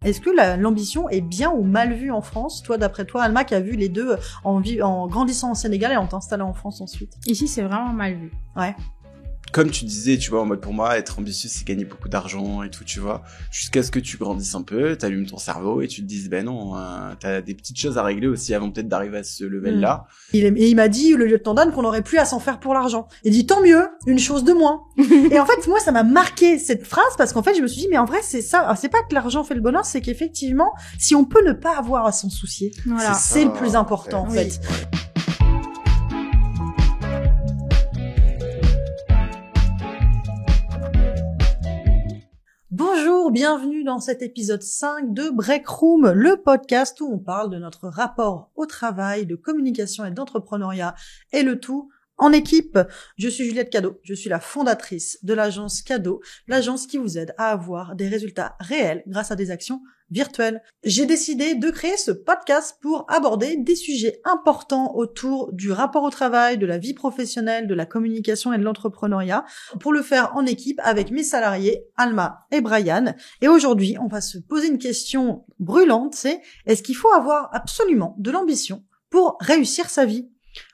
est-ce que l'ambition est bien ou mal vue en France? Toi, d'après toi, Alma, qui a vu les deux en grandissant au Sénégal et en t'installant en France ensuite. Ici, c'est vraiment mal vu. Ouais. Comme tu disais, tu vois, en mode pour moi, être ambitieux, c'est gagner beaucoup d'argent et tout, tu vois. Jusqu'à ce que tu grandisses un peu, t'allumes ton cerveau et tu te dises, ben non, t'as des petites choses à régler aussi avant peut-être d'arriver à ce level-là. Il m'a dit, le lieutenant Dan, qu'on n'aurait plus à s'en faire pour l'argent. Il dit, tant mieux, une chose de moins. Et en fait, moi, ça m'a marqué cette phrase parce qu'en fait, je me suis dit, mais en vrai, c'est ça. Alors, c'est pas que l'argent fait le bonheur, c'est qu'effectivement, si on peut ne pas avoir à s'en soucier, Voilà. c'est le plus important, en fait. Ouais. Bonjour, bienvenue dans cet épisode 5 de Break Room, le podcast où on parle de notre rapport au travail, de communication et d'entrepreneuriat, et le tout en équipe. Je suis Juliette Cadeau, je suis la fondatrice de l'agence Cadeau, l'agence qui vous aide à avoir des résultats réels grâce à des actions virtuelles. J'ai décidé de créer ce podcast pour aborder des sujets importants autour du rapport au travail, de la vie professionnelle, de la communication et de l'entrepreneuriat, pour le faire en équipe avec mes salariés Alma et Brian. Et aujourd'hui, on va se poser une question brûlante, c'est est-ce qu'il faut avoir absolument de l'ambition pour réussir sa vie?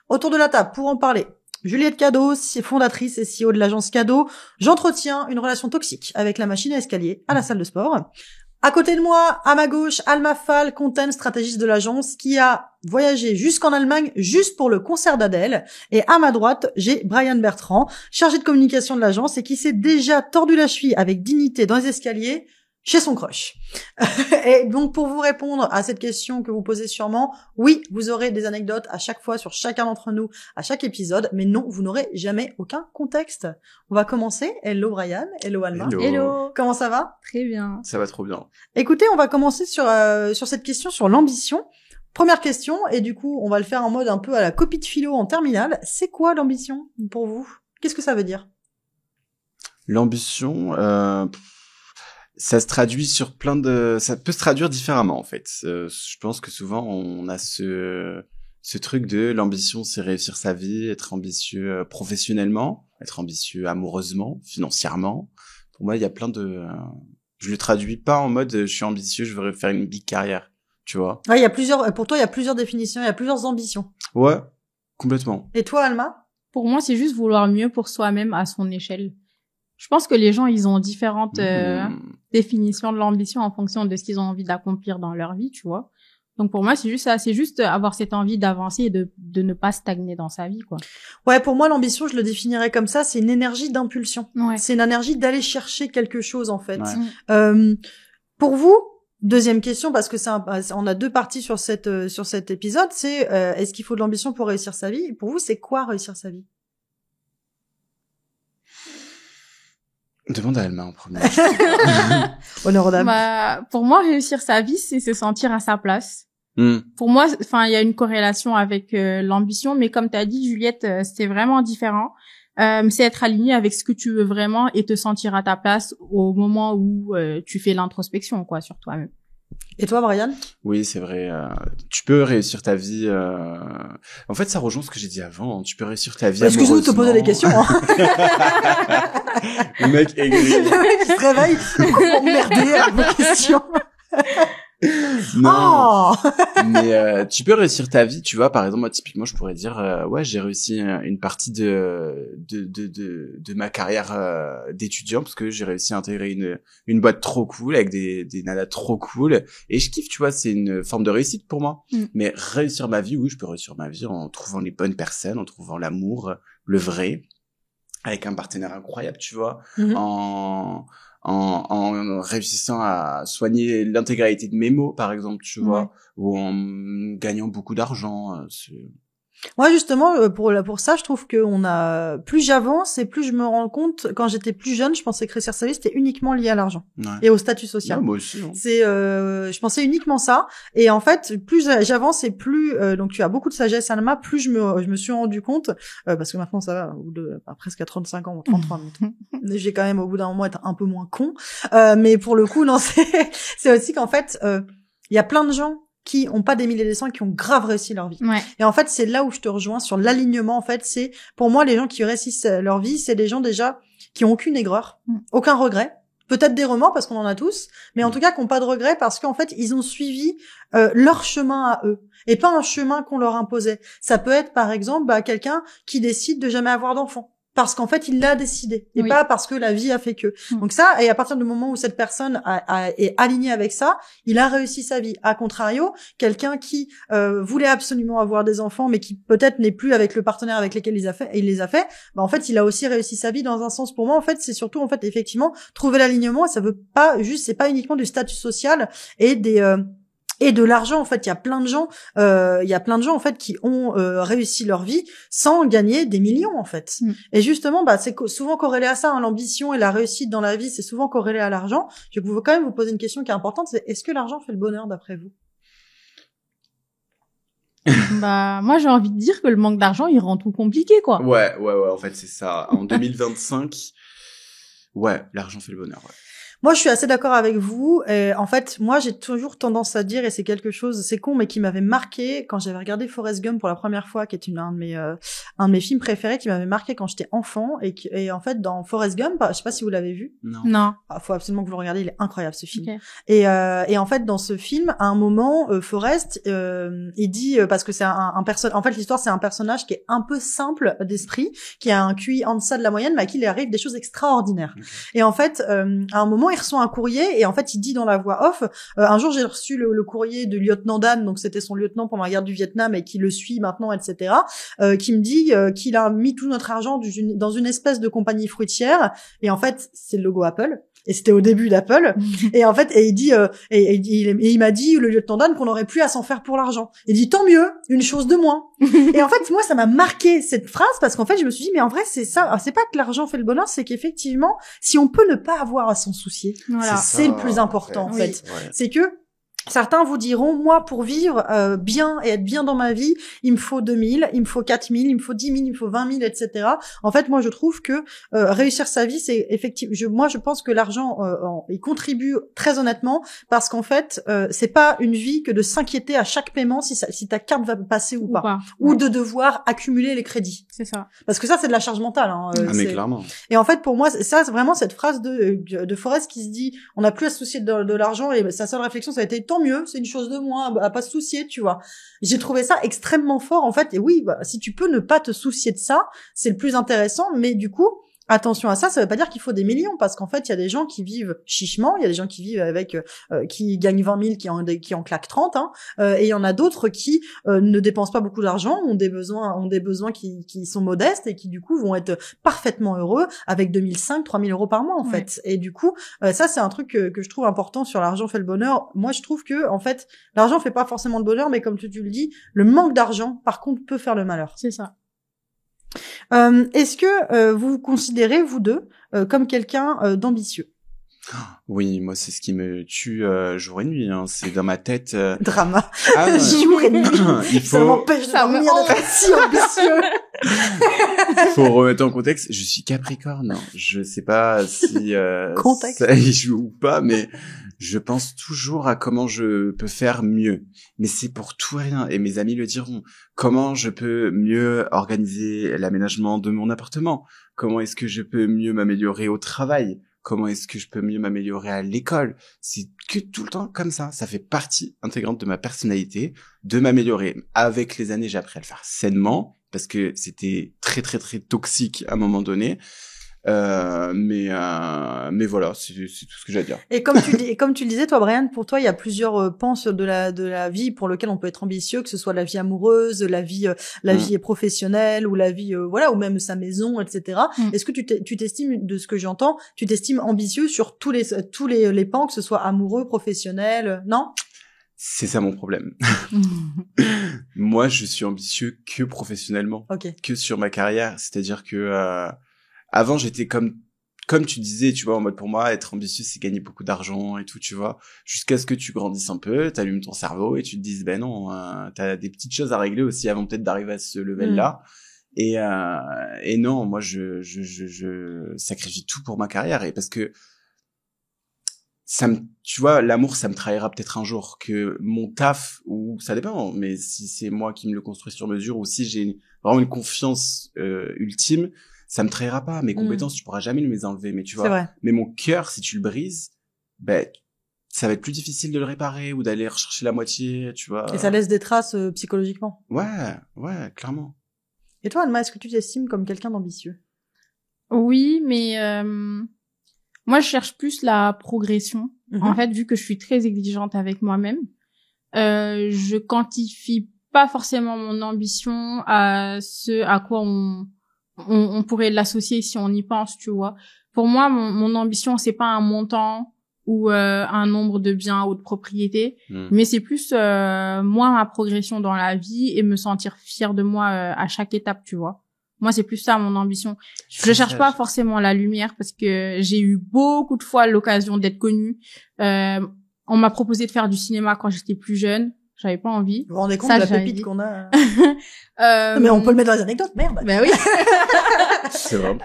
Autour de la table, pour en parler, Juliette Cadeau, fondatrice et CEO de l'agence Cadeau. J'entretiens une relation toxique avec la machine à escalier à la salle de sport. À côté de moi, à ma gauche, Alma Fall, content stratégiste de l'agence, qui a voyagé jusqu'en Allemagne juste pour le concert d'Adèle. Et à ma droite, j'ai Brian Bertrand, chargé de communication de l'agence et qui s'est déjà tordu la cheville avec dignité dans les escaliers chez son crush. Et donc, pour vous répondre à cette question que vous posez sûrement, oui, vous aurez des anecdotes à chaque fois sur chacun d'entre nous, à chaque épisode, mais non, vous n'aurez jamais aucun contexte. On va commencer. Hello Brian, hello Alma. Hello. Comment ça va? Très bien. Ça va trop bien. Écoutez, on va commencer sur cette question sur l'ambition. Première question, et du coup, on va le faire en mode un peu à la copie de philo en terminale. C'est quoi l'ambition pour vous? Qu'est-ce que ça veut dire? L'ambition, ça se traduit sur ça peut se traduire différemment en fait. Je pense que souvent on a ce truc de l'ambition, c'est réussir sa vie, être ambitieux professionnellement, être ambitieux amoureusement, financièrement. Pour moi, il y a je le traduis pas en mode je suis ambitieux, je veux faire une big carrière, tu vois. Ouais, pour toi, il y a plusieurs définitions, il y a plusieurs ambitions. Ouais, complètement. Et toi, Alma? Pour moi, c'est juste vouloir mieux pour soi-même à son échelle. Je pense que les gens, ils ont différentes définitions de l'ambition en fonction de ce qu'ils ont envie d'accomplir dans leur vie, tu vois. Donc pour moi, c'est juste ça, c'est juste avoir cette envie d'avancer et de ne pas stagner dans sa vie, quoi. Ouais, pour moi, l'ambition, je le définirais comme ça, c'est une énergie d'impulsion. Ouais. C'est une énergie d'aller chercher quelque chose, en fait. Ouais. Pour vous, deuxième question, parce que on a deux parties sur cet épisode, c'est est-ce qu'il faut de l'ambition pour réussir sa vie? Pour vous, c'est quoi réussir sa vie? Demande à Alma en premier. Honneur aux dames. Pour moi, réussir sa vie, c'est se sentir à sa place. Pour moi, il y a une corrélation avec l'ambition, mais comme t'as dit, Juliette, c'est vraiment différent. C'est être aligné avec ce que tu veux vraiment et te sentir à ta place au moment où tu fais l'introspection, quoi, sur toi-même. Et toi, Brian? Oui, c'est vrai. Tu peux réussir ta vie. En fait, ça rejoint ce que j'ai dit avant. Tu peux réussir ta vie. Excuse-nous de te poser des questions. Hein. Le mec aigri. Le mec qui se réveille. Comment merder avec vos questions? Non. Mais tu peux réussir ta vie. Tu vois, par exemple, moi, typiquement, je pourrais dire, ouais, j'ai réussi une partie de ma carrière d'étudiant parce que j'ai réussi à intégrer une boîte trop cool avec des nanas trop cool et je kiffe. Tu vois, c'est une forme de réussite pour moi. Mais réussir ma vie, oui, je peux réussir ma vie en trouvant les bonnes personnes, en trouvant l'amour, le vrai, avec un partenaire incroyable, tu vois, en réussissant à soigner l'intégralité de mes mots, par exemple, tu vois, ou en gagnant beaucoup d'argent. Moi, justement, pour ça, je trouve que plus j'avance et plus je me rends compte, quand j'étais plus jeune, je pensais que réussir sa vie, c'était uniquement lié à l'argent. Ouais. Et au statut social. Ouais, moi aussi. Hein. Je pensais uniquement ça. Et en fait, plus j'avance et plus, donc tu as beaucoup de sagesse, Alma, plus je me suis rendu compte, parce que maintenant ça va, presque à 35 ans, 33, mais j'ai quand même au bout d'un moment être un peu moins con. Mais pour le coup, non, c'est aussi qu'en fait, il y a plein de gens qui ont pas des milliers des cents, qui ont grave réussi leur vie. Ouais. Et en fait, c'est là où je te rejoins sur l'alignement. En fait, c'est, pour moi, les gens qui réussissent leur vie, c'est des gens déjà qui ont aucune aigreur, aucun regret, Peut-être des remords parce qu'on en a tous, mais en tout cas qui n'ont pas de regrets parce qu'en fait ils ont suivi leur chemin à eux et pas un chemin qu'on leur imposait. Ça peut être par exemple quelqu'un qui décide de jamais avoir d'enfant parce qu'en fait il l'a décidé et pas parce que la vie a fait que. Donc ça, et à partir du moment où cette personne est alignée avec ça, il a réussi sa vie. À contrario, quelqu'un qui voulait absolument avoir des enfants mais qui peut-être n'est plus avec le partenaire avec lequel il les a fait, en fait il a aussi réussi sa vie dans un sens. Pour moi en fait c'est surtout en fait effectivement trouver l'alignement. Et ça veut pas juste, c'est pas uniquement du statut social et et de l'argent. En fait il y a plein de gens en fait qui ont réussi leur vie sans gagner des millions en fait. Et justement c'est souvent corrélé à ça, hein, l'ambition et la réussite dans la vie, c'est souvent corrélé à l'argent. Je veux quand même vous poser une question qui est importante, c'est est-ce que l'argent fait le bonheur d'après vous? Moi j'ai envie de dire que le manque d'argent il rend tout compliqué quoi. Ouais, en fait c'est ça. En 2025, l'argent fait le bonheur. Ouais. Moi, je suis assez d'accord avec vous. Et en fait, moi, j'ai toujours tendance à dire, et c'est quelque chose, c'est con, mais qui m'avait marqué quand j'avais regardé Forrest Gump pour la première fois, qui est un de mes films préférés, qui m'avait marqué quand j'étais enfant. Et en fait, dans Forrest Gump, je sais pas si vous l'avez vu. Non. Faut absolument que vous le regardiez, il est incroyable ce film. Okay. Et en fait, dans ce film, à un moment, Forrest, il dit, parce que c'est un personnage, en fait, l'histoire, c'est un personnage qui est un peu simple d'esprit, qui a un QI en deçà de la moyenne, mais à qui il arrive des choses extraordinaires. Okay. Et en fait, à un moment, il reçoit un courrier et en fait il dit dans la voix off un jour j'ai reçu le courrier du lieutenant Dan, donc c'était son lieutenant pendant la guerre du Vietnam et qui le suit maintenant, etc., qui me dit qu'il a mis tout notre argent dans une espèce de compagnie fruitière et en fait c'est le logo Apple. Et c'était au début d'Apple. Et en fait, il dit, il m'a dit, le lieutenant Dan, qu'on n'aurait plus à s'en faire pour l'argent. Il dit, tant mieux, une chose de moins. Et en fait, moi, ça m'a marqué cette phrase parce qu'en fait, je me suis dit, mais en vrai, c'est ça. Alors, c'est pas que l'argent fait le bonheur, c'est qu'effectivement, si on peut ne pas avoir à s'en soucier, c'est le plus important, en fait. Ouais. C'est que, certains vous diront, moi, pour vivre bien et être bien dans ma vie, il me faut 2000, il me faut 4000, il me faut 10 000, il me faut 20 000, etc. En fait, moi, je trouve que réussir sa vie, c'est effectivement... je pense que l'argent, il contribue très honnêtement parce qu'en fait, c'est pas une vie que de s'inquiéter à chaque paiement si ta carte va passer ou pas. Ou de devoir accumuler les crédits. C'est ça. Parce que ça, c'est de la charge mentale. Hein, mais clairement. Et en fait, pour moi, ça, c'est vraiment cette phrase de Forrest qui se dit, on n'a plus à se soucier de l'argent et sa seule réflexion, ça a été tant mieux, c'est une chose de moins à pas se soucier, tu vois. J'ai trouvé ça extrêmement fort en fait. Et oui, si tu peux ne pas te soucier de ça, c'est le plus intéressant. Mais du coup, attention à ça, ça veut pas dire qu'il faut des millions, parce qu'en fait, il y a des gens qui vivent chichement, il y a des gens qui vivent avec, qui gagnent 20 000, qui en claquent 30, hein, et il y en a d'autres qui ne dépensent pas beaucoup d'argent, ont des besoins qui sont modestes et qui du coup vont être parfaitement heureux avec 2005, 3000 euros par mois en fait. Et du coup, ça c'est un truc que je trouve important sur l'argent fait le bonheur. Moi, je trouve que en fait, l'argent fait pas forcément le bonheur, mais comme tu le dis, le manque d'argent, par contre, peut faire le malheur. C'est ça. Est-ce que vous vous considérez, vous deux, comme quelqu'un d'ambitieux? Oui, moi c'est ce qui me tue jour et nuit, hein. C'est dans ma tête. Drama. Jour et nuit. Ça m'empêche de dormir d'être si ambitieux. Faut remettre en contexte. Je suis Capricorne. Je sais pas si ça y joue ou pas, mais je pense toujours à comment je peux faire mieux. Mais c'est pour tout et rien. Et mes amis le diront. Comment je peux mieux organiser l'aménagement de mon appartement? Comment est-ce que je peux mieux m'améliorer au travail? Comment est-ce que je peux mieux m'améliorer à l'école? C'est que tout le temps comme ça. Ça fait partie intégrante de ma personnalité, de m'améliorer. Avec les années, j'ai appris à le faire sainement, parce que c'était très, très, très toxique à un moment donné. Mais voilà, c'est tout ce que j'ai à dire. Et comme tu le disais, toi, Brian, pour toi, il y a plusieurs pans de la vie pour lesquelles on peut être ambitieux, que ce soit la vie amoureuse, la vie professionnelle, ou la vie, ou même sa maison, etc. Est-ce que tu t'estimes, de ce que j'entends, tu t'estimes ambitieux sur tous les pans, que ce soit amoureux, professionnel, non? C'est ça mon problème. Moi, je suis ambitieux que professionnellement, que sur ma carrière. C'est-à-dire que avant, j'étais comme tu disais, tu vois, en mode pour moi, être ambitieux, c'est gagner beaucoup d'argent et tout, tu vois. Jusqu'à ce que tu grandisses un peu, t'allumes ton cerveau et tu te dises, ben non, t'as des petites choses à régler aussi avant peut-être d'arriver à ce level-là. Et non, moi, je sacrifie tout pour ma carrière, et parce que tu vois, l'amour, ça me trahira peut-être un jour, que mon taf, ou ça dépend, mais si c'est moi qui me le construis sur mesure, ou si j'ai vraiment une confiance ultime, ça me trahira pas. Mes compétences, tu pourras jamais me les enlever, mais tu vois. C'est vrai. Mais mon cœur, si tu le brises, ben, ça va être plus difficile de le réparer ou d'aller rechercher la moitié, tu vois. Et ça laisse des traces psychologiquement. Ouais, clairement. Et toi, Alma, est-ce que tu t'estimes comme quelqu'un d'ambitieux? Oui, mais moi, je cherche plus la progression. En fait, vu que je suis très exigeante avec moi-même, je quantifie pas forcément mon ambition à ce à quoi on pourrait l'associer si on y pense, tu vois. Pour moi, mon ambition, c'est pas un montant ou un nombre de biens ou de propriétés, mais c'est plus moi, ma progression dans la vie et me sentir fière de moi à chaque étape, tu vois. Moi, c'est plus ça mon ambition. Je cherche pas forcément la lumière parce que j'ai eu beaucoup de fois l'occasion d'être connue. On m'a proposé de faire du cinéma quand j'étais plus jeune. J'avais pas envie. Vous vous rendez compte de la pépite qu'on a? Mais on peut le mettre dans les anecdotes, merde. Ben oui. C'est vrai.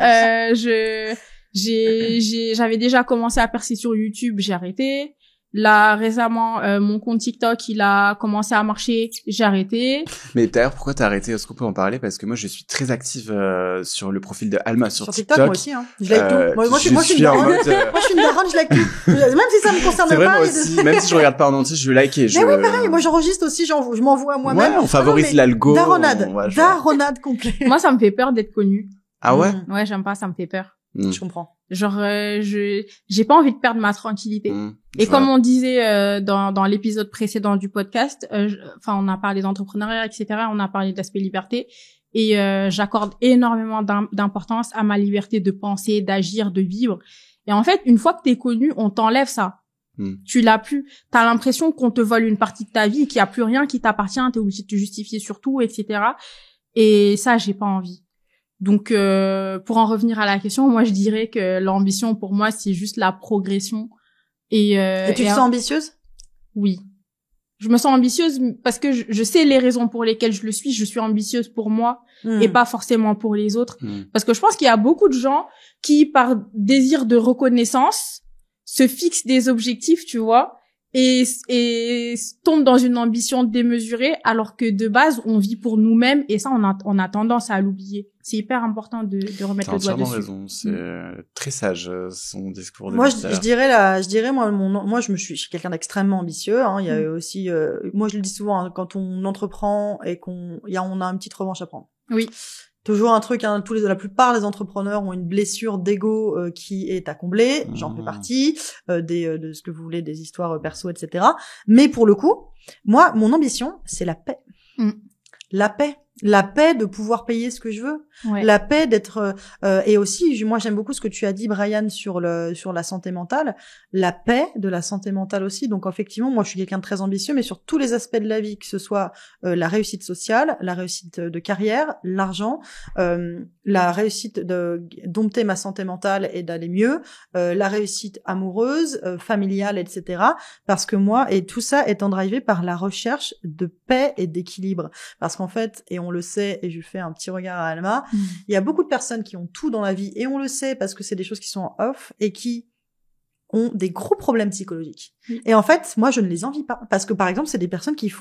J'avais déjà commencé à percer sur YouTube, j'ai arrêté. Là, récemment, mon compte TikTok, il a commencé à marcher, j'ai arrêté. Mais d'ailleurs, pourquoi t'as arrêté? Est-ce qu'on peut en parler? Parce que moi, je suis très active sur le profil de Alma sur TikTok. Moi aussi, hein. Je like tout. Moi, je suis une daronne. Moi, je suis une daronne, je like tout. Même si ça me concerne pas. C'est vrai, pas. moi aussi. Même si je regarde pas en entier, je like et Mais oui, pareil. Moi, j'enregistre aussi, je m'envoie à moi-même. Ouais, on favorise l'algo. Daronade complet. Moi, ça me fait peur d'être connue. Ah ouais? Ouais, j'aime pas, ça me fait peur. Je comprends. Genre j'ai pas envie de perdre ma tranquillité. Et comme on disait dans l'épisode précédent du podcast, enfin on a parlé d'entrepreneuriat, etc. On a parlé de l'aspect liberté et j'accorde énormément d'importance à ma liberté de penser, d'agir, de vivre. Et en fait, une fois que t'es connu, on t'enlève ça. Tu l'as plus. T'as l'impression qu'on te vole une partie de ta vie, qu'il y a plus rien qui t'appartient. T'es obligé de te justifier sur tout, etc. Et ça, j'ai pas envie. Donc, pour en revenir à la question, moi, je dirais que l'ambition, pour moi, c'est juste la progression. Et tu te sens ambitieuse? Oui. Je me sens ambitieuse parce que je sais les raisons pour lesquelles je le suis. Je suis ambitieuse pour moi et pas forcément pour les autres. Parce que je pense qu'il y a beaucoup de gens qui, par désir de reconnaissance, se fixent des objectifs, tu vois, et tombe dans une ambition démesurée alors que de base on vit pour nous-mêmes et ça on a tendance à l'oublier. C'est hyper important de remettre le doigt dessus. Raison, c'est très sage son discours. Moi je dirais moi je suis quelqu'un d'extrêmement ambitieux hein, il y a aussi moi je le dis souvent hein, quand on entreprend et on a une petite revanche à prendre. Oui. Toujours un truc, hein, la plupart des entrepreneurs ont une blessure d'ego qui est à combler. J'en fais partie, de ce que vous voulez, des histoires perso, etc. Mais pour le coup, moi, mon ambition, c'est la paix. La paix de pouvoir payer ce que je veux. Ouais. La paix d'être et aussi moi j'aime beaucoup ce que tu as dit Brian sur la santé mentale, la paix de la santé mentale aussi. Donc effectivement, moi je suis quelqu'un de très ambitieux mais sur tous les aspects de la vie, que ce soit la réussite sociale, la réussite de carrière, l'argent, la réussite de dompter ma santé mentale et d'aller mieux, la réussite amoureuse, familiale, etc. Parce que moi et tout ça étant drivé par la recherche de paix et d'équilibre. Parce qu'en fait, et on le sait, et je fais un petit regard à Alma, il y a beaucoup de personnes qui ont tout dans la vie, et on le sait parce que c'est des choses qui sont en off, et qui ont des gros problèmes psychologiques. Et en fait, moi, je ne les envie pas. Parce que, par exemple, c'est des personnes qui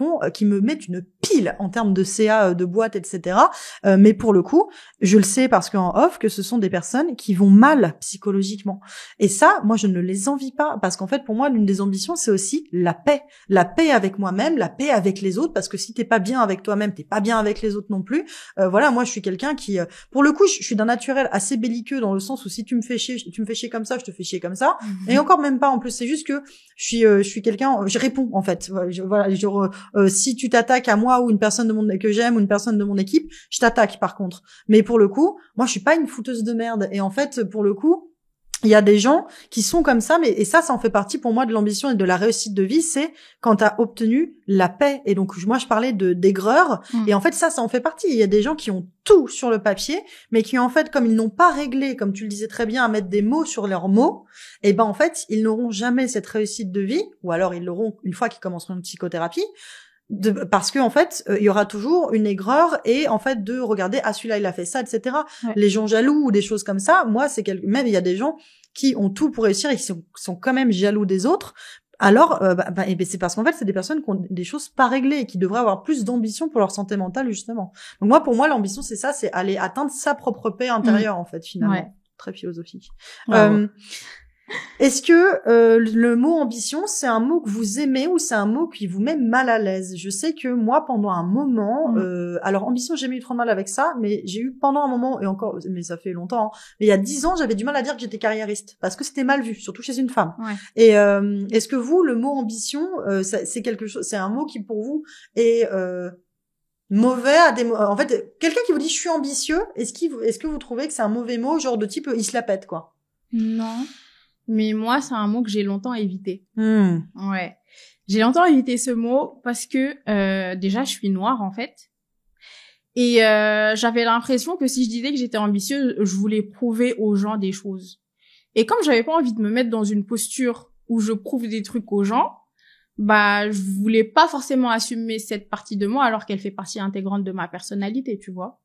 me mettent une pile en termes de CA, de boîte, etc. Mais pour le coup, je le sais parce qu'en off, que ce sont des personnes qui vont mal psychologiquement. Et ça, moi, je ne les envie pas. Parce qu'en fait, pour moi, l'une des ambitions, c'est aussi la paix. La paix avec moi-même, la paix avec les autres. Parce que si t'es pas bien avec toi-même, t'es pas bien avec les autres non plus. Voilà, moi, je suis quelqu'un qui, pour le coup, je suis d'un naturel assez belliqueux dans le sens où si tu me fais chier comme ça, je te fais chier comme ça. Et encore même pas en plus, c'est juste que je suis quelqu'un, je réponds en fait. Si tu t'attaques à moi ou une personne que j'aime ou une personne de mon équipe, je t'attaque par contre. Mais pour le coup, moi je suis pas une fouteuse de merde et en fait pour le coup, il y a des gens qui sont comme ça, et ça en fait partie pour moi de l'ambition et de la réussite de vie, c'est quand t'as obtenu la paix. Et donc, moi, je parlais d'aigreur, et en fait, ça en fait partie. Il y a des gens qui ont tout sur le papier, mais qui, en fait, comme ils n'ont pas réglé, comme tu le disais très bien, à mettre des mots sur leurs mots, et ben, en fait, ils n'auront jamais cette réussite de vie, ou alors ils l'auront une fois qu'ils commenceront une psychothérapie, parce que en fait il y aura toujours une aigreur et en fait de regarder celui-là il a fait ça, etc. Ouais. Les gens jaloux ou des choses comme ça, moi c'est même il y a des gens qui ont tout pour réussir et qui sont quand même jaloux des autres alors, c'est parce qu'en fait, c'est des personnes qui ont des choses pas réglées et qui devraient avoir plus d'ambition pour leur santé mentale, justement. Donc pour moi, l'ambition, c'est ça, c'est aller atteindre sa propre paix intérieure, en fait, finalement. Ouais. Très philosophique. Est-ce que le mot ambition, c'est un mot que vous aimez ou c'est un mot qui vous met mal à l'aise? Je sais que moi, pendant un moment, alors ambition, j'ai eu trop de mal avec ça, mais j'ai eu pendant un moment, et encore, mais ça fait longtemps, hein, mais il y a 10 ans, j'avais du mal à dire que j'étais carriériste, parce que c'était mal vu, surtout chez une femme. Ouais. Et est-ce que vous, le mot ambition, c'est quelque chose, c'est un mot qui pour vous est mauvais à des en fait, quelqu'un qui vous dit je suis ambitieux, est-ce que vous trouvez que c'est un mauvais mot, genre de type il se la pète, quoi? Non. Mais moi, c'est un mot que j'ai longtemps évité. Ouais. J'ai longtemps évité ce mot parce que déjà, je suis noire, en fait. Et j'avais l'impression que si je disais que j'étais ambitieuse, je voulais prouver aux gens des choses. Et comme j'avais pas envie de me mettre dans une posture où je prouve des trucs aux gens, je voulais pas forcément assumer cette partie de moi alors qu'elle fait partie intégrante de ma personnalité, tu vois.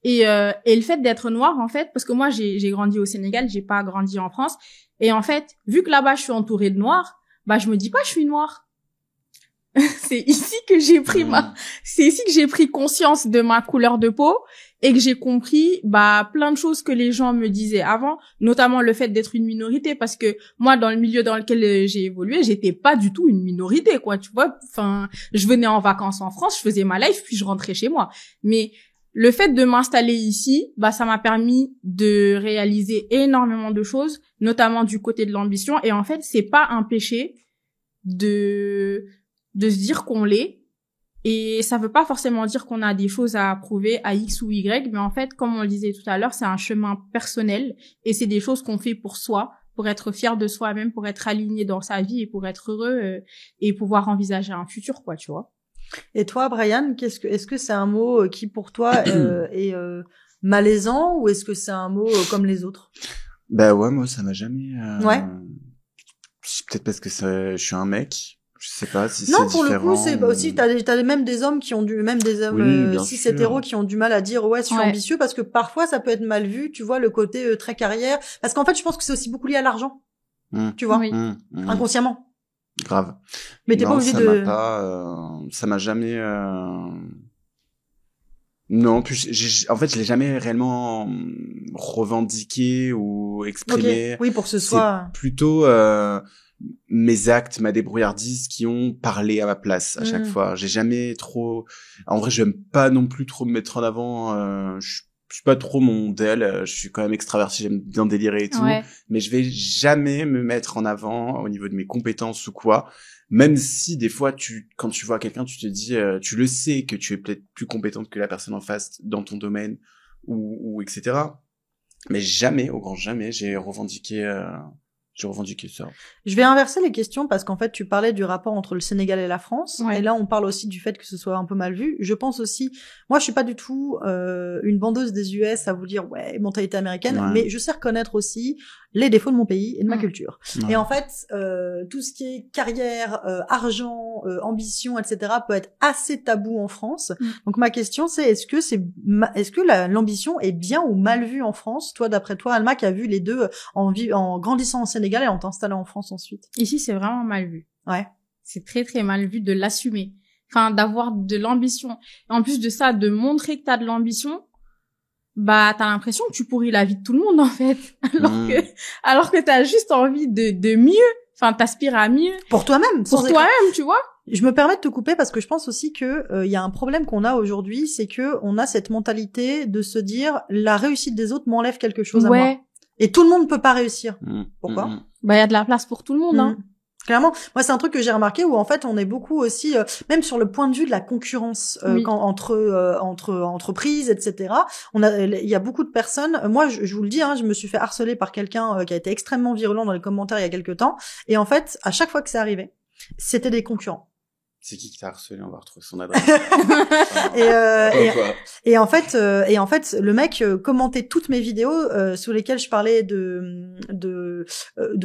Et le fait d'être noire, en fait, parce que moi, j'ai grandi au Sénégal, j'ai pas grandi en France. Et en fait, vu que là-bas, je suis entourée de noirs, je me dis pas je suis noire. C'est ici que j'ai pris conscience de ma couleur de peau et que j'ai compris, plein de choses que les gens me disaient avant, notamment le fait d'être une minorité, parce que moi, dans le milieu dans lequel j'ai évolué, j'étais pas du tout une minorité, quoi, tu vois. Enfin, je venais en vacances en France, je faisais ma life, puis je rentrais chez moi. Mais le fait de m'installer ici, ça m'a permis de réaliser énormément de choses, notamment du côté de l'ambition. Et en fait, c'est pas un péché de se dire qu'on l'est. Et ça veut pas forcément dire qu'on a des choses à prouver à X ou Y, mais en fait, comme on le disait tout à l'heure, c'est un chemin personnel et c'est des choses qu'on fait pour soi, pour être fier de soi-même, pour être aligné dans sa vie et pour être heureux et pouvoir envisager un futur, quoi, tu vois. Et toi, Brian, est-ce que c'est un mot qui pour toi est malaisant ou est-ce que c'est un mot comme les autres? Ouais, moi ça m'a jamais. Ouais. Peut-être parce que je suis un mec. Je sais pas si c'est différent. Non, pour le coup, c'est aussi t'as même des hommes qui ont même des hommes cis hétéros qui ont du mal à dire ouais, je suis ambitieux parce que parfois ça peut être mal vu, tu vois, le côté très carrière. Parce qu'en fait, je pense que c'est aussi beaucoup lié à l'argent. Tu vois, inconsciemment. Grave. Mais t'es pas obligé de... ça m'a jamais... Non, puis en fait, je l'ai jamais réellement revendiqué ou exprimé. Okay. Oui, pour que ce soit... C'est plutôt mes actes, ma débrouillardise qui ont parlé à ma place à chaque fois. J'ai jamais trop... En vrai, j'aime pas non plus trop me mettre en avant. Je suis pas trop mon modèle, je suis quand même extraverti, j'aime bien délirer et tout, mais je vais jamais me mettre en avant au niveau de mes compétences ou quoi, même si des fois quand tu vois quelqu'un, tu te dis, tu le sais que tu es peut-être plus compétente que la personne en face dans ton domaine ou etc. Mais jamais, au grand jamais, j'ai revendiqué ça. Je vais inverser les questions parce qu'en fait, tu parlais du rapport entre le Sénégal et la France. Et là, on parle aussi du fait que ce soit un peu mal vu. Je pense aussi, moi, je suis pas du tout une bandeuse des US à vous dire, ouais, mentalité américaine, mais je sais reconnaître aussi les défauts de mon pays et de ma culture. Et en fait, tout ce qui est carrière, argent, ambition, etc. peut être assez tabou en France. Donc, ma question, c'est est-ce que l'ambition est bien ou mal vue en France? Toi, d'après toi, Alma, qui a vu les deux en grandissant en Sénégal et en t'installant en France ensuite. Ici, c'est vraiment mal vu. Ouais. C'est très, très mal vu de l'assumer. Enfin, d'avoir de l'ambition. Et en plus de ça, de montrer que t'as de l'ambition, t'as l'impression que tu pourris la vie de tout le monde, en fait. Alors que t'as juste envie de mieux. Enfin, t'aspires à mieux. Pour toi-même. Pour toi-même, tu vois. Je me permets de te couper parce que je pense aussi que y a un problème qu'on a aujourd'hui, c'est que on a cette mentalité de se dire la réussite des autres m'enlève quelque chose à moi. Et tout le monde peut pas réussir. Pourquoi? Y a de la place pour tout le monde, hein. Clairement, moi c'est un truc que j'ai remarqué où en fait on est beaucoup aussi, même sur le point de vue de la concurrence entre entreprises, etc. Il y a beaucoup de personnes. Moi, je vous le dis, je me suis fait harceler par quelqu'un qui a été extrêmement virulent dans les commentaires il y a quelques temps. Et en fait, à chaque fois que c'est arrivé, c'était des concurrents. C'est qui t'a harcelé? On va retrouver son adresse. Et en fait, le mec commentait toutes mes vidéos sous lesquelles je parlais de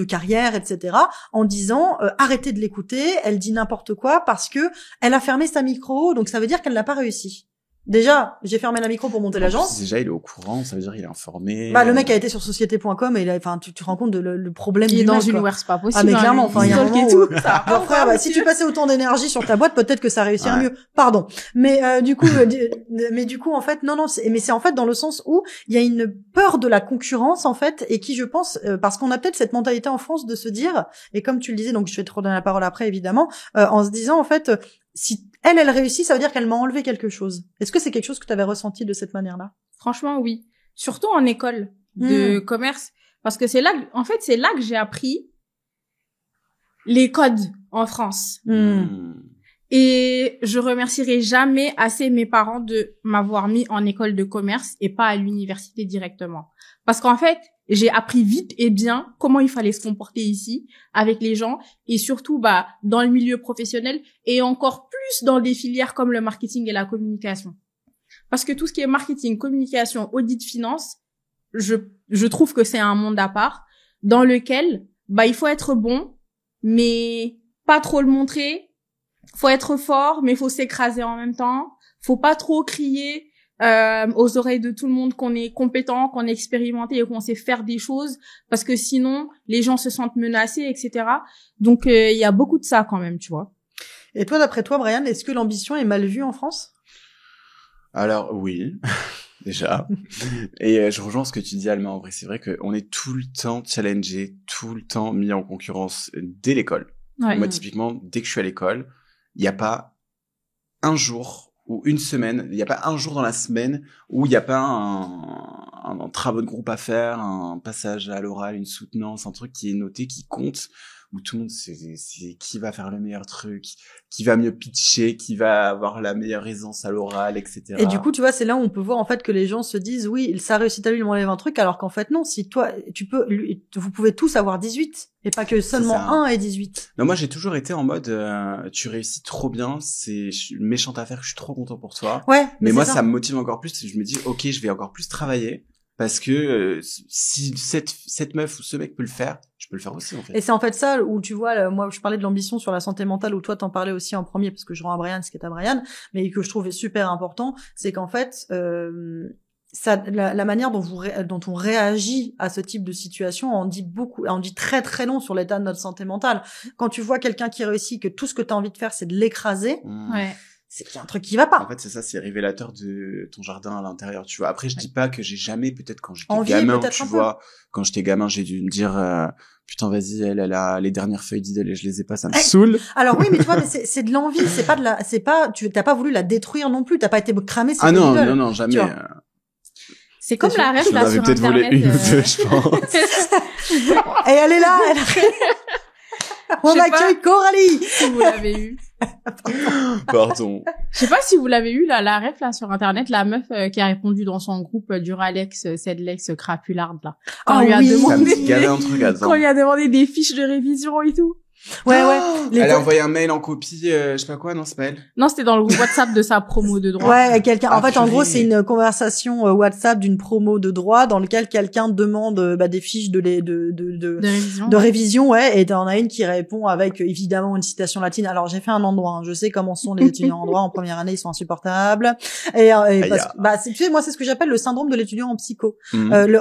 carrière, etc. en disant arrêtez de l'écouter, elle dit n'importe quoi parce que elle a fermé sa micro, donc ça veut dire qu'elle n'a pas réussi. Déjà, j'ai fermé la micro pour monter l'agence. Déjà, il est au courant, ça veut dire il est informé. Le mec a été sur société.com et tu te rends compte de le problème il du est dans mec, une c'est pas possible. Ah, mais clairement, il y a un moment tout, genre, frère, si tu passais autant d'énergie sur ta boîte, peut-être que ça réussirait mieux. Pardon. Mais, du coup, en fait, non, mais c'est en fait dans le sens où il y a une peur de la concurrence, en fait, et qui, je pense, parce qu'on a peut-être cette mentalité en France de se dire, et comme tu le disais, donc je vais te redonner la parole après, évidemment, en se disant, en fait, si elle réussit, ça veut dire qu'elle m'a enlevé quelque chose. Est-ce que c'est quelque chose que tu avais ressenti de cette manière-là? Franchement, oui. Surtout en école de commerce. Parce que c'est là que j'ai appris les codes en France. Et je remercierai jamais assez mes parents de m'avoir mis en école de commerce et pas à l'université directement. Parce qu'en fait, j'ai appris vite et bien comment il fallait se comporter ici avec les gens et surtout dans le milieu professionnel et encore plus dans des filières comme le marketing et la communication. Parce que tout ce qui est marketing, communication, audit, finance, je trouve que c'est un monde à part dans lequel il faut être bon mais pas trop le montrer, faut être fort mais faut s'écraser en même temps, faut pas trop crier aux oreilles de tout le monde qu'on est compétent, qu'on est expérimenté et qu'on sait faire des choses parce que sinon les gens se sentent menacés, etc. Donc il y a beaucoup de ça quand même, tu vois. Et toi, d'après toi, Brian, est-ce que l'ambition est mal vue en France? Alors oui, déjà. Et je rejoins ce que tu dis, Alma. En vrai, c'est vrai qu'on est tout le temps challengé, tout le temps mis en concurrence dès l'école. Ouais. Moi, typiquement, dès que je suis à l'école, il n'y a pas un jour ou une semaine, il n'y a pas un jour dans la semaine où il n'y a pas un travail de groupe à faire, un passage à l'oral, une soutenance, un truc qui est noté, qui compte, où tout le monde c'est qui va faire le meilleur truc, qui va mieux pitcher, qui va avoir la meilleure aisance à l'oral, etc. Et du coup, tu vois, c'est là où on peut voir en fait que les gens se disent oui, ça réussit à lui, il m'enlève un truc, alors qu'en fait non, si toi, vous pouvez tous avoir 18 et pas que seulement un ait 18. Non, moi j'ai toujours été en mode tu réussis trop bien, c'est une méchante affaire, je suis trop content pour toi. Ouais. Mais moi ça me motive encore plus, je me dis OK, je vais encore plus travailler. Parce que si cette meuf ou ce mec peut le faire, je peux le faire aussi en fait. Et c'est en fait ça où tu vois, moi je parlais de l'ambition sur la santé mentale, où toi t'en parlais aussi en premier parce que je rends à Brian ce qui est à Brian, mais que je trouvais super important, c'est qu'en fait la manière dont on réagit à ce type de situation en dit beaucoup, en dit très très long sur l'état de notre santé mentale. Quand tu vois quelqu'un qui réussit, que tout ce que t'as envie de faire c'est de l'écraser. Ouais. C'est qu'il y a un truc qui va pas. En fait, c'est ça, c'est révélateur de ton jardin à l'intérieur, tu vois. Après, je dis pas que j'ai jamais, peut-être quand j'étais gamin, tu vois, quand j'étais gamin, j'ai dû me dire, putain, vas-y, elle a les dernières feuilles d'idole et je les ai pas, ça me saoule. Alors oui, mais tu vois, mais c'est de l'envie, t'as pas voulu la détrouver non plus, t'as pas été cramé. Ah non, non, jamais. C'est comme la rêve là sur Internet. J'en avais peut-être volé une ou deux, je pense. Et elle est là, on accueille Coralie. Si vous l'avez eu. Pardon. Je sais pas si vous l'avez eu, la ref, là, sur Internet, la meuf qui a répondu dans son groupe Duralex, Sedlex, Crapularde, là. Quand on lui a demandé des fiches de révision et tout. Ouais. Elle a envoyé un mail en copie, je sais pas quoi, non, c'est pas elle? Non, c'était dans le groupe WhatsApp de sa promo de droit. Ouais, quelqu'un. En fait, en gros, c'est une conversation WhatsApp d'une promo de droit dans lequel quelqu'un demande des fiches de révision, ouais. Et t'en as une qui répond avec évidemment une citation latine. Alors, j'ai fait un endroit. Je sais comment sont les étudiants en droit en première année, ils sont insupportables. Tu sais, moi, c'est ce que j'appelle le syndrome de l'étudiant en psycho.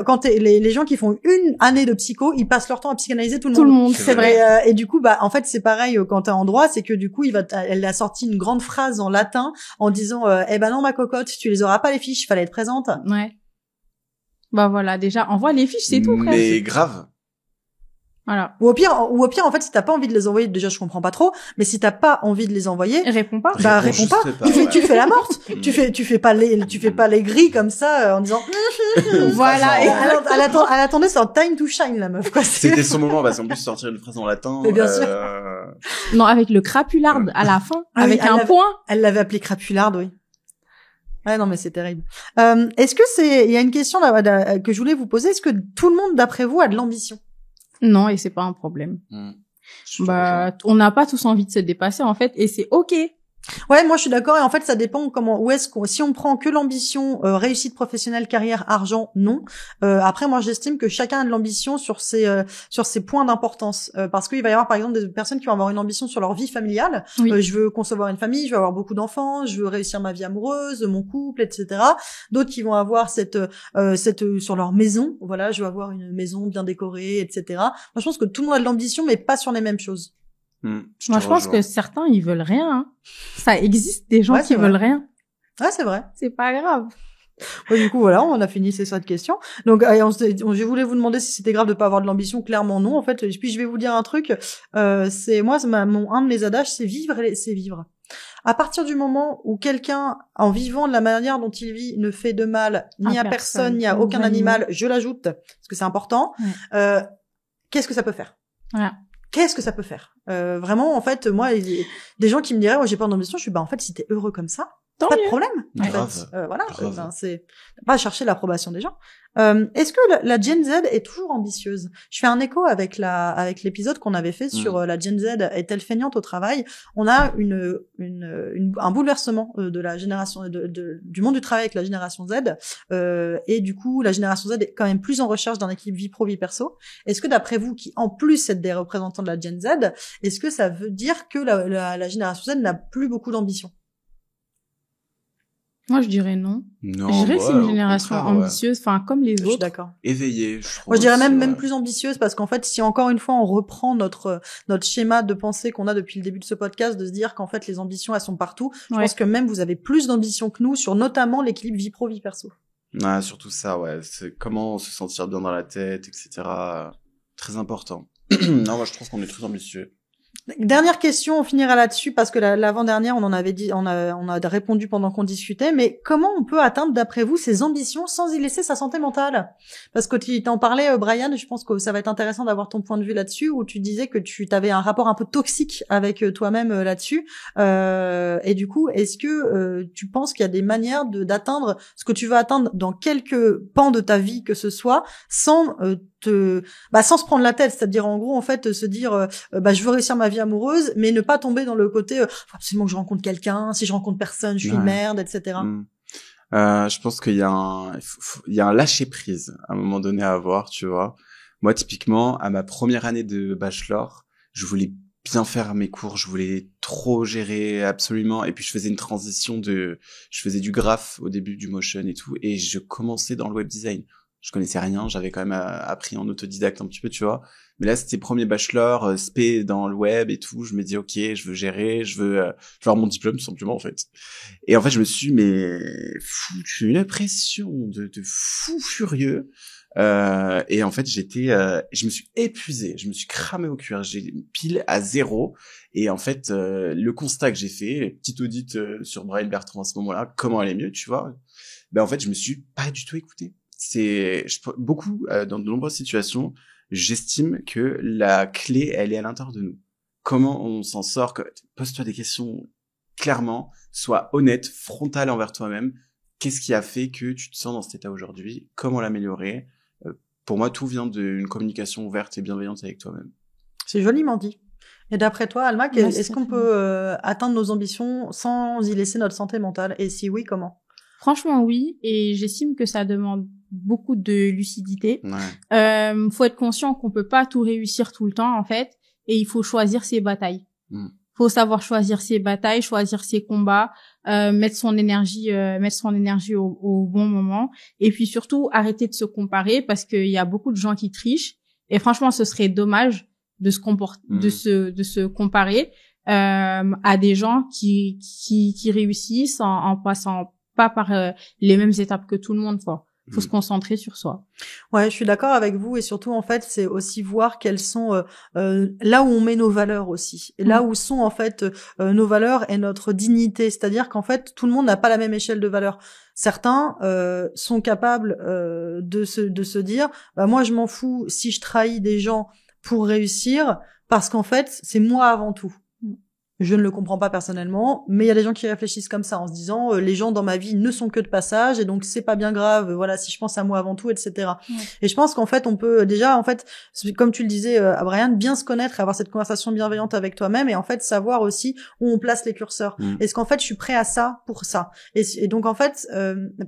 Quand les gens qui font une année de psycho, ils passent leur temps à psychanalyser tout le monde. C'est vrai. Et du coup, en fait, c'est pareil quand t'es en droit, c'est que du coup, elle a sorti une grande phrase en latin en disant, eh ben non, ma cocotte, tu les auras pas les fiches, fallait être présente. Ouais. Bah voilà, déjà, envoie les fiches, c'est tout, presque. Mais grave. Voilà. Ou au pire, en fait, si t'as pas envie de les envoyer, déjà, je comprends pas trop, mais si t'as pas envie de les envoyer. Réponds pas. Réponds pas. Tu fais la morte. tu fais pas les gris comme ça, en disant, voilà. Et elle attendait son time to shine, la meuf, quoi. C'était son moment, parce qu'en plus, sortir une phrase en latin. Mais bien sûr. Non, avec le crapularde à la fin, avec un point. Elle l'avait appelé crapularde, oui. Ouais, non, mais c'est terrible. Est-ce que il y a une question là, que je voulais vous poser. Est-ce que tout le monde, d'après vous, a de l'ambition? Non, et c'est pas un problème. On n'a pas tous envie de se dépasser, en fait, et c'est OK. Ouais, moi je suis d'accord et en fait ça dépend si on prend que l'ambition réussite professionnelle, carrière, argent, non. Après moi j'estime que chacun a de l'ambition sur ses points d'importance parce qu'il va y avoir par exemple des personnes qui vont avoir une ambition sur leur vie familiale. Oui. Je veux concevoir une famille, je veux avoir beaucoup d'enfants, je veux réussir ma vie amoureuse, mon couple, etc. D'autres qui vont avoir cette sur leur maison, voilà, je veux avoir une maison bien décorée, etc. Moi je pense que tout le monde a de l'ambition mais pas sur les mêmes choses. Moi, je pense que certains, ils veulent rien. Hein. Ça existe des gens qui veulent rien. Ouais, c'est vrai. C'est pas grave. Ouais, du coup, voilà, on a fini ces 7 questions. Donc, je voulais vous demander si c'était grave de pas avoir de l'ambition. Clairement, non. En fait, puis je vais vous dire un truc. Un de mes adages, c'est vivre. À partir du moment où quelqu'un, en vivant de la manière dont il vit, ne fait de mal ni à personne, ni à aucun animal, je l'ajoute, parce que c'est important, qu'est-ce que ça peut faire? Voilà. Qu'est-ce que ça peut faire? Vraiment, en fait, moi, des gens qui me diraient, j'ai pas d'ambition, je suis, en fait, si t'es heureux comme ça, pas de problème. En fait. Voilà, c'est pas chercher l'approbation des gens. Est-ce que la Gen Z est toujours ambitieuse? Je fais un écho avec l'épisode qu'on avait fait sur la Gen Z est-elle feignante au travail? On a un bouleversement de la génération du monde du travail avec la génération Z et du coup la génération Z est quand même plus en recherche d'un équilibre vie pro vie perso. Est-ce que d'après vous, qui en plus êtes des représentants de la Gen Z, est-ce que ça veut dire que la génération Z n'a plus beaucoup d'ambition? Moi, je dirais non. Non, je dirais que c'est une génération ambitieuse, enfin, comme les autres. Je suis d'accord. Éveillée, je trouve. Moi, je dirais même plus ambitieuse parce qu'en fait, si encore une fois, on reprend notre schéma de pensée qu'on a depuis le début de ce podcast, de se dire qu'en fait, les ambitions, elles sont partout. Je pense que même vous avez plus d'ambition que nous sur notamment l'équilibre vie pro, vie perso. Ouais, surtout ça, ouais. C'est comment se sentir bien dans la tête, etc. Très important. Non, moi, je trouve qu'on est très ambitieux. Dernière question, on finira là-dessus parce que l'avant-dernière, on en avait dit, on a répondu pendant qu'on discutait, mais comment on peut atteindre, d'après vous, ses ambitions sans y laisser sa santé mentale? Parce que tu t'en parlais, Brian, je pense que ça va être intéressant d'avoir ton point de vue là-dessus, où tu disais que tu avais un rapport un peu toxique avec toi-même là-dessus. Et du coup, est-ce que tu penses qu'il y a des manières d'atteindre ce que tu veux atteindre dans quelques pans de ta vie que ce soit, sans sans se prendre la tête, c'est-à-dire en gros en fait se dire je veux réussir ma vie amoureuse mais ne pas tomber dans le côté faut absolument que je rencontre quelqu'un, si je rencontre personne je suis une merde, etc. Je pense qu'il y a un lâcher prise à un moment donné à avoir, tu vois. Moi typiquement à ma première année de bachelor, je voulais bien faire mes cours, je voulais trop gérer absolument, et puis je faisais une transition je faisais du graph au début, du motion et tout, et je commençais dans le web design. Je connaissais rien, j'avais quand même appris en autodidacte un petit peu, tu vois. Mais là, c'était premier bachelor, spé dans le web et tout. Je me dis, ok, je veux gérer, je veux avoir mon diplôme, tout simplement, en fait. Et en fait, je me suis, foutu une pression de fou furieux. Et en fait, je me suis épuisé, je me suis cramé au cuir, j'ai pile à 0. Et en fait, le constat que j'ai fait, petit audit sur Brian Bertrand à ce moment-là, comment aller mieux, tu vois. En fait, je me suis pas du tout écouté. Dans de nombreuses situations, j'estime que la clé, elle est à l'intérieur de nous. Comment on s'en sort? Pose-toi des questions clairement, sois honnête, frontal envers toi-même. Qu'est-ce qui a fait que tu te sens dans cet état aujourd'hui? Comment l'améliorer? Pour moi, tout vient d'une communication ouverte et bienveillante avec toi-même. C'est joliment dit. Et d'après toi, Alma, est-ce qu'on peut atteindre nos ambitions sans y laisser notre santé mentale? Et si oui, comment? Franchement, oui. Et j'estime que ça demande beaucoup de lucidité. Faut être conscient qu'on peut pas tout réussir tout le temps, en fait. Et il faut choisir ses batailles. Faut savoir choisir ses batailles, choisir ses combats, mettre son énergie au bon moment. Et puis surtout, arrêter de se comparer parce qu'il y a beaucoup de gens qui trichent. Et franchement, ce serait dommage de se comparer, à des gens qui réussissent en passant pas par les mêmes étapes que tout le monde, quoi. Faut se concentrer sur soi. Ouais, je suis d'accord avec vous et surtout en fait, c'est aussi voir quelles sont là où on met nos valeurs aussi. Et là où sont en fait nos valeurs et notre dignité, c'est-à-dire qu'en fait, tout le monde n'a pas la même échelle de valeurs. Certains sont capables de se dire moi je m'en fous si je trahis des gens pour réussir parce qu'en fait, c'est moi avant tout. Je ne le comprends pas personnellement, mais il y a des gens qui réfléchissent comme ça en se disant les gens dans ma vie ne sont que de passage et donc c'est pas bien grave, voilà, si je pense à moi avant tout, etc. Ouais. Et je pense qu'en fait on peut déjà, en fait, comme tu le disais à Brian, bien se connaître et avoir cette conversation bienveillante avec toi-même et en fait savoir aussi où on place les curseurs. Est-ce qu'en fait je suis prêt à ça pour ça, et donc en fait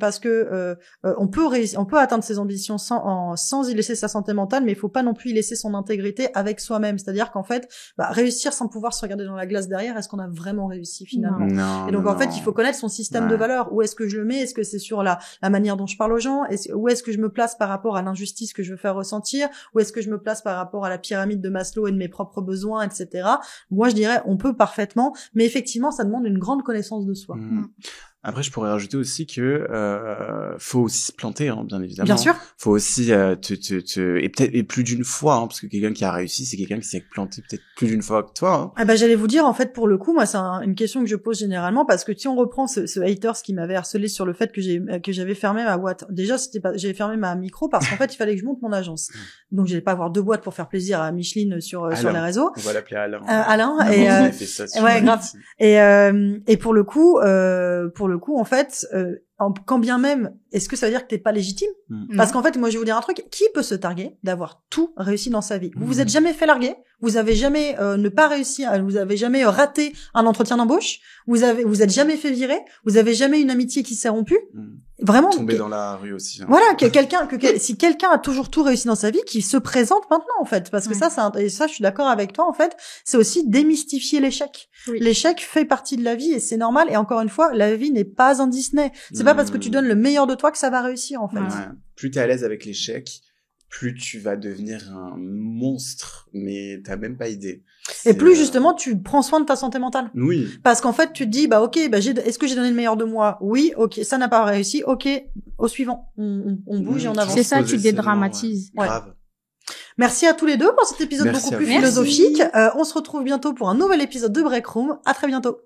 parce que on peut atteindre ses ambitions sans y laisser sa santé mentale, mais il faut pas non plus y laisser son intégrité avec soi-même, c'est-à-dire qu'en fait réussir sans pouvoir se regarder dans la glace derrière, est-ce qu'on a vraiment réussi finalement? Non, et donc en fait il faut connaître son système de valeurs. Où est-ce que je le mets? Est-ce que c'est sur la manière dont je parle aux gens? Où est-ce que je me place par rapport à l'injustice que je veux faire ressentir? Où est-ce que je me place par rapport à la pyramide de Maslow et de mes propres besoins, etc. Moi je dirais on peut parfaitement, mais effectivement ça demande une grande connaissance de soi. Après, je pourrais rajouter aussi que faut aussi se planter, hein, bien évidemment. Bien sûr. Faut aussi et peut-être et plus d'une fois, hein, parce que quelqu'un qui a réussi, c'est quelqu'un qui s'est planté peut-être plus d'une fois que toi. Hein. J'allais vous dire en fait pour le coup, moi c'est une question que je pose généralement parce que si on reprend ce haters qui m'avait harcelé sur le fait que j'avais fermé ma boîte. Déjà j'avais fermé ma micro parce qu'en fait il fallait que je monte mon agence. Donc j'allais pas avoir 2 boîtes pour faire plaisir à Micheline sur les réseaux. On va l'appeler Alain. Alain et fait ça ouais grave. Et pour le coup en fait quand bien même, est-ce que ça veut dire que t'es pas légitime? Parce qu'en fait, moi, je vais vous dire un truc. Qui peut se targuer d'avoir tout réussi dans sa vie? Vous vous êtes jamais fait larguer? Vous avez jamais ne pas réussi? Vous avez jamais raté un entretien d'embauche? Vous êtes jamais fait virer? Vous avez jamais une amitié qui s'est rompue? Vraiment. Tomber dans la rue aussi. Hein. Voilà, si quelqu'un a toujours tout réussi dans sa vie, qu'il se présente maintenant, en fait. Parce que ça, je suis d'accord avec toi, en fait. C'est aussi démystifier l'échec. Oui. L'échec fait partie de la vie et c'est normal. Et encore une fois, la vie n'est pas un Disney. C'est pas parce que tu donnes le meilleur de toi que ça va réussir, en fait. Ouais. Plus t'es à l'aise avec l'échec, plus tu vas devenir un monstre, mais t'as même pas idée. Et plus justement tu prends soin de ta santé mentale. Oui. Parce qu'en fait tu te dis est-ce que j'ai donné le meilleur de moi? Oui, ok, ça n'a pas réussi, ok, au suivant, on bouge et on avance. C'est ça, tu dédramatises. Ouais. Grave. Merci à tous les deux pour cet épisode beaucoup plus philosophique. On se retrouve bientôt pour un nouvel épisode de Break Room. À très bientôt.